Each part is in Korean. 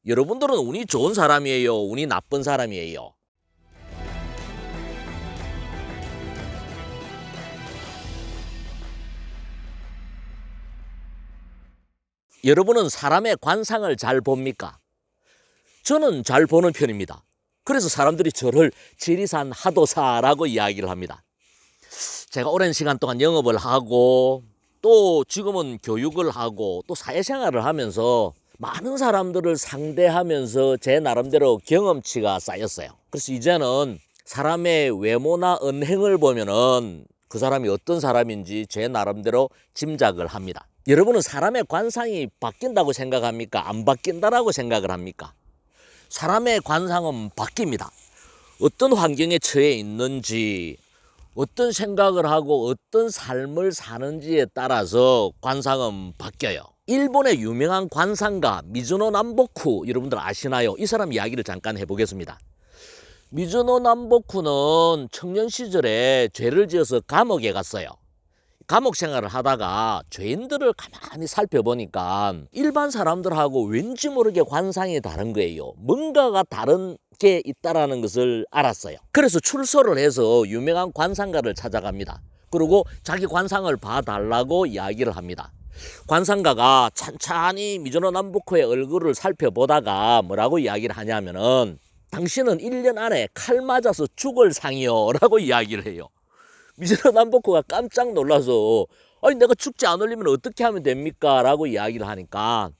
여러분들은 운이 좋은 사람이에요? 운이 나쁜 사람이에요? 여러분은 사람의 관상을 잘 봅니까? 저는 잘 보는 편입니다. 그래서 사람들이 저를 지리산 하도사라고 이야기를 합니다. 제가 오랜 시간 동안 영업을 하고 또 지금은 교육을 하고 또 사회생활을 하면서 많은 사람들을 상대하면서 제 나름대로 경험치가 쌓였어요. 그래서 이제는 사람의 외모나 언행을 보면은 그 사람이 어떤 사람인지 제 나름대로 짐작을 합니다. 여러분은 사람의 관상이 바뀐다고 생각합니까? 안 바뀐다라고 생각을 합니까? 사람의 관상은 바뀝니다. 어떤 환경에 처해 있는지, 어떤 생각을 하고 어떤 삶을 사는지에 따라서 관상은 바뀌어요. 일본의 유명한 관상가 미즈노 남보쿠, 여러분들 아시나요? 이 사람 이야기를 잠깐 해보겠습니다. 미즈노 남보쿠는 청년 시절에 죄를 지어서 감옥에 갔어요. 감옥 생활을 하다가 죄인들을 가만히 살펴보니까 일반 사람들하고 왠지 모르게 관상이 다른 거예요. 뭔가가 다른 게 있다는 것을 알았어요. 그래서 출소를 해서 유명한 관상가를 찾아갑니다. 그리고 자기 관상을 봐달라고 이야기를 합니다. 관상가가 찬찬히 미즈노 남보쿠의 얼굴을 살펴보다가 뭐라고 이야기를 하냐면은, 당신은 1년 안에 칼 맞아서 죽을 상이요 라고 이야기를 해요. 미즈노 남보쿠가 깜짝 놀라서, 아니 내가 죽지 않으려면 어떻게 하면 됩니까? 라고 이야기를 하니까,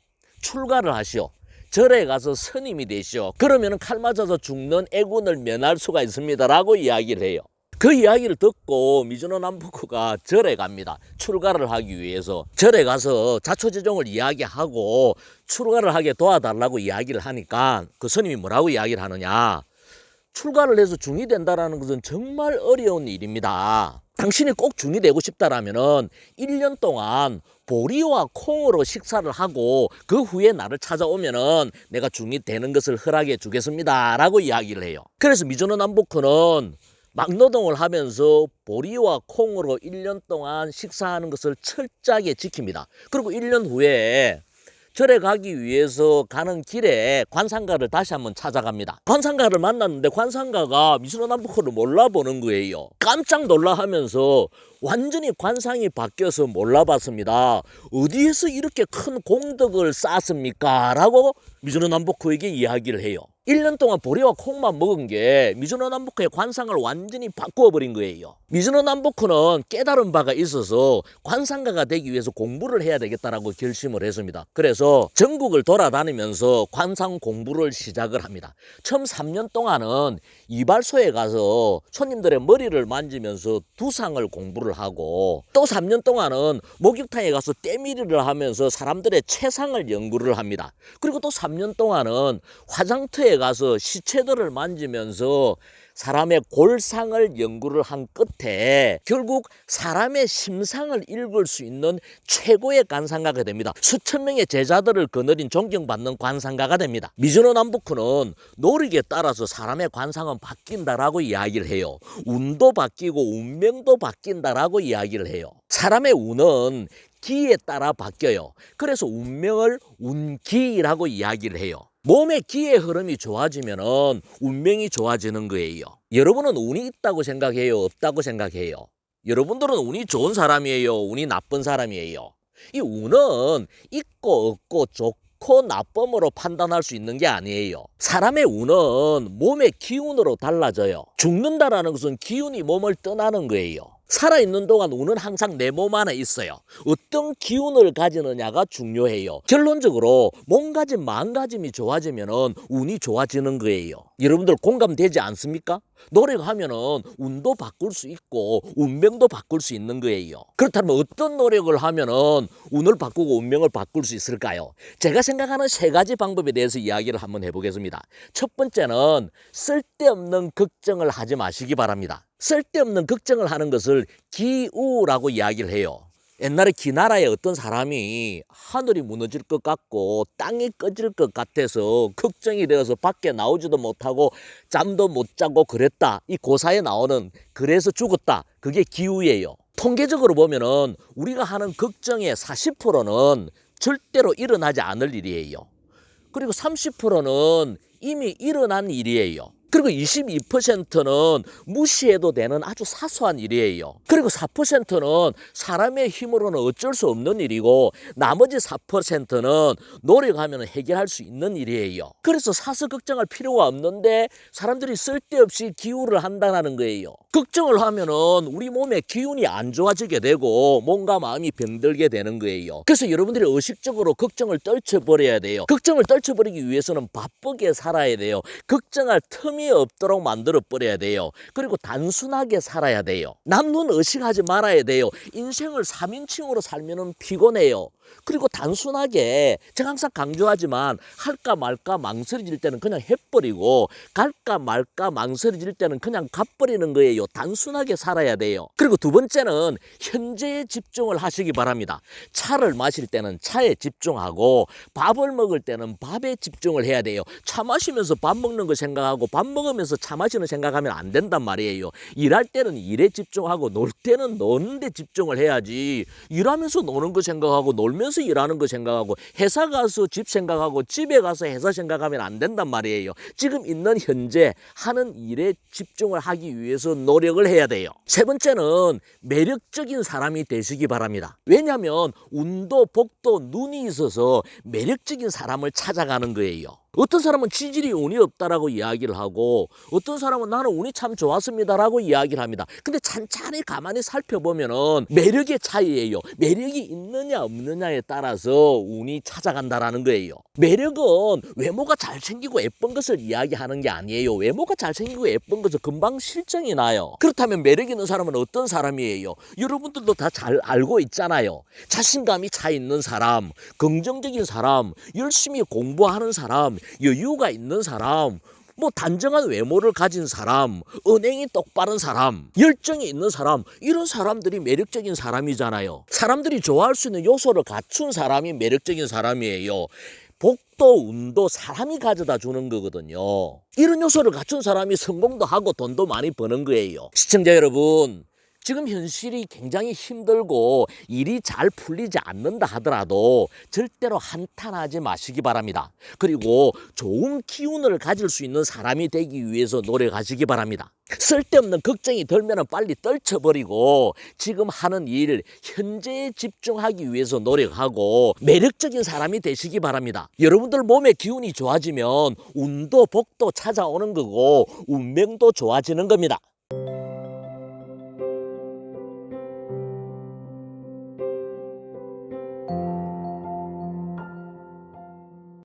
출가를 하시오. 절에 가서 스님이 되시오. 그러면 칼 맞아서 죽는 애군을 면할 수가 있습니다 라고 이야기를 해요. 그 이야기를 듣고 미즈노 남보쿠가 절에 갑니다. 출가를 하기 위해서. 절에 가서 자초지종을 이야기하고 출가를 하게 도와달라고 이야기를 하니까 그 스님이 뭐라고 이야기를 하느냐, 출가를 해서 중이 된다는 것은 정말 어려운 일입니다. 당신이 꼭 중이 되고 싶다라면 1년 동안 보리와 콩으로 식사를 하고 그 후에 나를 찾아오면 내가 중이 되는 것을 허락해 주겠습니다 라고 이야기를 해요. 그래서 미즈노 남보쿠는 막노동을 하면서 보리와 콩으로 1년 동안 식사하는 것을 철저하게 지킵니다. 그리고 1년 후에 절에 가기 위해서 가는 길에 관상가를 다시 한번 찾아갑니다. 관상가를 만났는데 관상가가 미즈노 남보쿠를 몰라보는 거예요. 깜짝 놀라하면서 완전히 관상이 바뀌어서 몰라봤습니다. 어디에서 이렇게 큰 공덕을 쌓았습니까? 라고 미즈노 남보쿠에게 이야기를 해요. 1년 동안 보리와 콩만 먹은 게 미즈노 남보쿠의 관상을 완전히 바꾸어버린 거예요. 미즈노 남보쿠는 깨달은 바가 있어서 관상가가 되기 위해서 공부를 해야 되겠다라고 결심을 했습니다. 그래서 전국을 돌아다니면서 관상 공부를 시작을 합니다. 처음 3년 동안은 이발소에 가서 손님들의 머리를 만지면서 두상을 공부를 하고, 또 3년 동안은 목욕탕에 가서 때밀이를 하면서 사람들의 체상을 연구를 합니다. 그리고 또 3년 동안은 화장터에 가서 시체들을 만지면서 사람의 골상을 연구를 한 끝에 결국 사람의 심상을 읽을 수 있는 최고의 관상가가 됩니다. 수천 명의 제자들을 거느린 존경받는 관상가가 됩니다. 미즈노 남보쿠는 노력에 따라서 사람의 관상은 바뀐다라고 이야기를 해요. 운도 바뀌고 운명도 바뀐다라고 이야기를 해요. 사람의 운은 기에 따라 바뀌어요. 그래서 운명을 운기라고 이야기를 해요. 몸의 기의 흐름이 좋아지면 운명이 좋아지는 거예요. 여러분은 운이 있다고 생각해요? 없다고 생각해요? 여러분들은 운이 좋은 사람이에요? 운이 나쁜 사람이에요? 이 운은 있고 없고 좋고 나쁨으로 판단할 수 있는 게 아니에요. 사람의 운은 몸의 기운으로 달라져요. 죽는다라는 것은 기운이 몸을 떠나는 거예요. 살아있는 동안 운은 항상 내 몸 안에 있어요. 어떤 기운을 가지느냐가 중요해요. 결론적으로 몸가짐, 마음가짐이 좋아지면 운이 좋아지는 거예요. 여러분들 공감되지 않습니까? 노력하면 운도 바꿀 수 있고 운명도 바꿀 수 있는 거예요. 그렇다면 어떤 노력을 하면 운을 바꾸고 운명을 바꿀 수 있을까요? 제가 생각하는 3가지 방법에 대해서 이야기를 한번 해보겠습니다. 첫 번째는 쓸데없는 걱정을 하지 마시기 바랍니다. 쓸데없는 걱정을 하는 것을 기우라고 이야기를 해요. 옛날에 기나라에 어떤 사람이 하늘이 무너질 것 같고 땅이 꺼질 것 같아서 걱정이 되어서 밖에 나오지도 못하고 잠도 못 자고 그랬다. 이 고사에 나오는 그래서 죽었다. 그게 기우예요. 통계적으로 보면은 우리가 하는 걱정의 40%는 절대로 일어나지 않을 일이에요. 그리고 30%는 이미 일어난 일이에요. 그리고 22%는 무시해도 되는 아주 사소한 일이에요. 그리고 4%는 사람의 힘으로는 어쩔 수 없는 일이고 나머지 4%는 노력하면 해결할 수 있는 일이에요. 그래서 사서 걱정할 필요가 없는데 사람들이 쓸데없이 기우를 한다는 거예요. 걱정을 하면은 우리 몸에 기운이 안 좋아지게 되고 몸과 마음이 병들게 되는 거예요. 그래서 여러분들이 의식적으로 걱정을 떨쳐버려야 돼요. 걱정을 떨쳐버리기 위해서는 바쁘게 살아야 돼요. 걱정할 틈이 없도록 만들어 버려야 돼요. 그리고 단순하게 살아야 돼요. 남눈 의식하지 말아야 돼요. 인생을 3인칭으로 살면은 피곤해요. 그리고 단순하게 제가 항상 강조하지만 할까 말까 망설여질 때는 그냥 해버리고 갈까 말까 망설여질 때는 그냥 가버리는 거예요. 단순하게 살아야 돼요. 그리고 두 번째는 현재에 집중을 하시기 바랍니다. 차를 마실 때는 차에 집중하고 밥을 먹을 때는 밥에 집중을 해야 돼요. 차 마시면서 밥 먹는 거 생각하고 밥 먹으면서 차 마시는 생각하면 안 된단 말이에요. 일할 때는 일에 집중하고 놀 때는 노는 데 집중을 해야지 일하면서 노는 거 생각하고 놀면서 일하는 거 생각하고 회사 가서 집 생각하고 집에 가서 회사 생각하면 안 된단 말이에요. 지금 있는 현재 하는 일에 집중을 하기 위해서 노력을 해야 돼요. 세 번째는 매력적인 사람이 되시기 바랍니다. 왜냐하면 운도 복도 눈이 있어서 매력적인 사람을 찾아가는 거예요. 어떤 사람은 지질이 운이 없다라고 이야기를 하고 어떤 사람은 나는 운이 참 좋았습니다라고 이야기를 합니다. 근데 찬찬히 가만히 살펴보면은 매력의 차이예요. 매력이 있느냐 없느냐에 따라서 운이 찾아간다라는 거예요. 매력은 외모가 잘생기고 예쁜 것을 이야기하는 게 아니에요. 외모가 잘생기고 예쁜 것은 금방 실정이 나요. 그렇다면 매력 있는 사람은 어떤 사람이에요? 여러분들도 다 잘 알고 있잖아요. 자신감이 차 있는 사람, 긍정적인 사람, 열심히 공부하는 사람, 여유가 있는 사람, 뭐 단정한 외모를 가진 사람, 언행이 똑바른 사람, 열정이 있는 사람, 이런 사람들이 매력적인 사람이잖아요. 사람들이 좋아할 수 있는 요소를 갖춘 사람이 매력적인 사람이에요. 복도, 운도 사람이 가져다 주는 거거든요. 이런 요소를 갖춘 사람이 성공도 하고 돈도 많이 버는 거예요. 시청자 여러분, 지금 현실이 굉장히 힘들고 일이 잘 풀리지 않는다 하더라도 절대로 한탄하지 마시기 바랍니다. 그리고 좋은 기운을 가질 수 있는 사람이 되기 위해서 노력하시기 바랍니다. 쓸데없는 걱정이 들면 빨리 떨쳐버리고 지금 하는 일 현재에 집중하기 위해서 노력하고 매력적인 사람이 되시기 바랍니다. 여러분들 몸의 기운이 좋아지면 운도 복도 찾아오는 거고 운명도 좋아지는 겁니다.